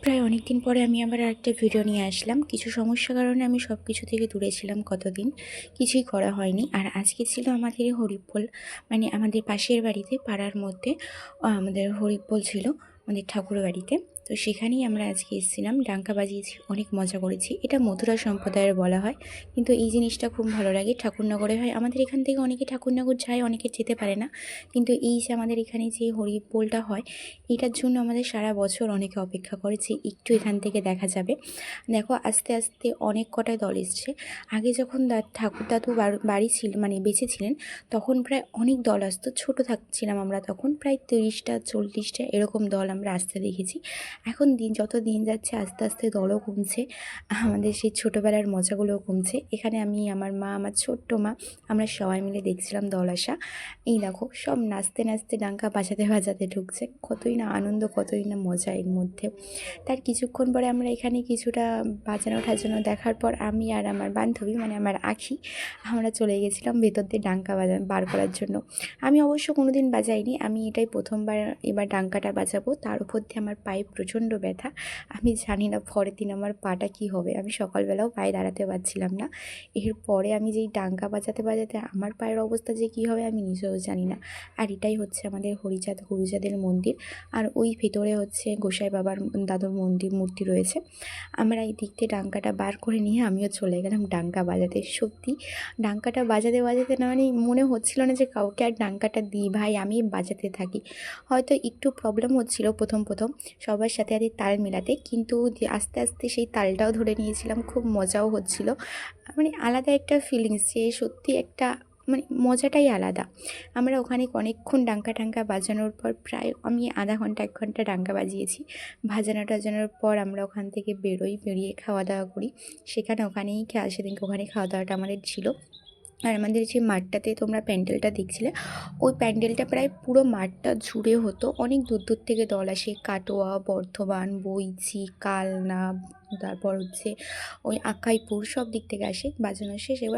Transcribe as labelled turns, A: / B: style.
A: প্রায় অনেক দিন পরে আমি আবার আরেকটা ভিডিও নিয়ে আসলাম। কিছু সমস্যার কারণে আমি সব কিছু থেকে দূরে ছিলাম কতদিন, কিছুই করা হয়নি। আর আজকে ছিল আমাদের হরিবোল, মানে আমাদের পাশের বাড়িতে পাড়ার মধ্যে আমাদের হরিবোল ছিল আমাদের ঠাকুর বাড়িতে। তো সেখানেই আমরা আজকে এসেছিলাম, ডাঙ্কা বাজিয়েছি, অনেক মজা করেছি। এটা মথুরা সম্প্রদায়ের বলা হয়, কিন্তু এই জিনিসটা খুব ভালো লাগে। ঠাকুরনগরে হয়, আমাদের এখান থেকে অনেকে ঠাকুরনগর যায়, অনেকে যেতে পারে না। কিন্তু এই যে আমাদের এখানে যে হরিবোলটা হয়, এটার জন্য আমাদের সারা বছর অনেকে অপেক্ষা করে যে একটু এখান থেকে দেখা যাবে। দেখো আস্তে আস্তে অনেক কটাই দল এসছে। আগে যখন ঠাকুর দাদু বাড়ি ছিল, মানে বেঁচে ছিলেন, তখন প্রায় অনেক দল আসতো। ছোটো থাকছিলাম আমরা তখন, প্রায় 30টা 40টা এরকম দল আমরা আসতে দেখেছি। এখন যত দিন যাচ্ছে আস্তে আস্তে দলও কমছে, আমাদের সেই ছোটোবেলার মজাগুলোও কমছে। এখানে আমি, আমার মা, আমার ছোট্ট মা, আমরা সবাই মিলে দেখছিলাম দল আসা। এই দেখো সব নাচতে নাচতে ডাঙ্কা বাজাতে বাজাতে ঢুকছে। কতই না আনন্দ, কতই না মজা এর মধ্যে। তার কিছুক্ষণ পরে আমরা এখানে কিছুটা বাজানো টাজানো দেখার পর আমি আর আমার বান্ধবী, মানে আমার আখি, আমরা চলে গেছিলাম ভেতর দিয়ে ডাঙ্কা বার করার জন্য। আমি অবশ্য কোনো দিন বাজাইনি, আমি এটাই প্রথমবার এবার ডাঙ্কাটা বাজাবো। তার উপর দিয়ে আমার পায়ে প্রচণ্ড ব্যথা। আমি জানি না পরের দিন আমার পাটা কী হবে। আমি সকালবেলাও পায়ে দাঁড়াতে পারছিলাম না। এরপরে আমি যেই ডাঙ্কা বাজাতে বাজাতে আমার পায়ের অবস্থা যে কী হবে আমি নিজেও জানি না। আর এটাই হচ্ছে আমাদের হরিচাঁদ গুরুচাঁদের মন্দির। আর ওই ভেতরে হচ্ছে গোসাই বাবার দাদুর মূর্তি রয়েছে। আমরা এই দিক থেকে ডাঙ্কাটা বার করে নিয়ে আমিও চলে গেলাম ডাঙ্কা বাজাতে। সত্যি ডাঙ্কাটা বাজাতে বাজাতে না, মানে মনে হচ্ছিল না যে কাউকে আর ডাঙ্কাটা দিই, ভাই আমি বাজাতে থাকি। হয়তো একটু প্রবলেম হচ্ছিল প্রথম সবার সাথে তাল মেলাতে, কিন্তু আস্তে আস্তে সেই তালটাও ধরে নিয়েছিলাম। খুব মজাও হচ্ছিল, মানে আলাদা একটা ফিলিংস, যে সত্যি একটা, মানে মজাটাই আলাদা। আমরা ওখানে অনেকক্ষণ ডাঙ্কা বাজানোর পর, প্রায় আমি আধা ঘন্টা 1 ঘন্টা ডাঙ্কা বাজিয়েছি। বাজানো টাজানোর পর আমরা ওখান থেকে বেরিয়ে খাওয়া দাওয়া করি। ওখানেই সেদিনকে ওখানে খাওয়া দাওয়াটা আমাদের ছিল। আর আমাদের যে মাঠটাতে তোমরা প্যান্ডেলটা দেখছিলে, ওই প্যান্ডেলটা প্রায় পুরো মাঠটা জুড়ে হতো। অনেক দূর দূর থেকে দল আসে, কাটোয়া, বর্ধমান, বইচি, কালনা, তারপর হচ্ছে ওই আকাইপুর, সব দিক থেকে আসে। বাজানো শেষ, এবার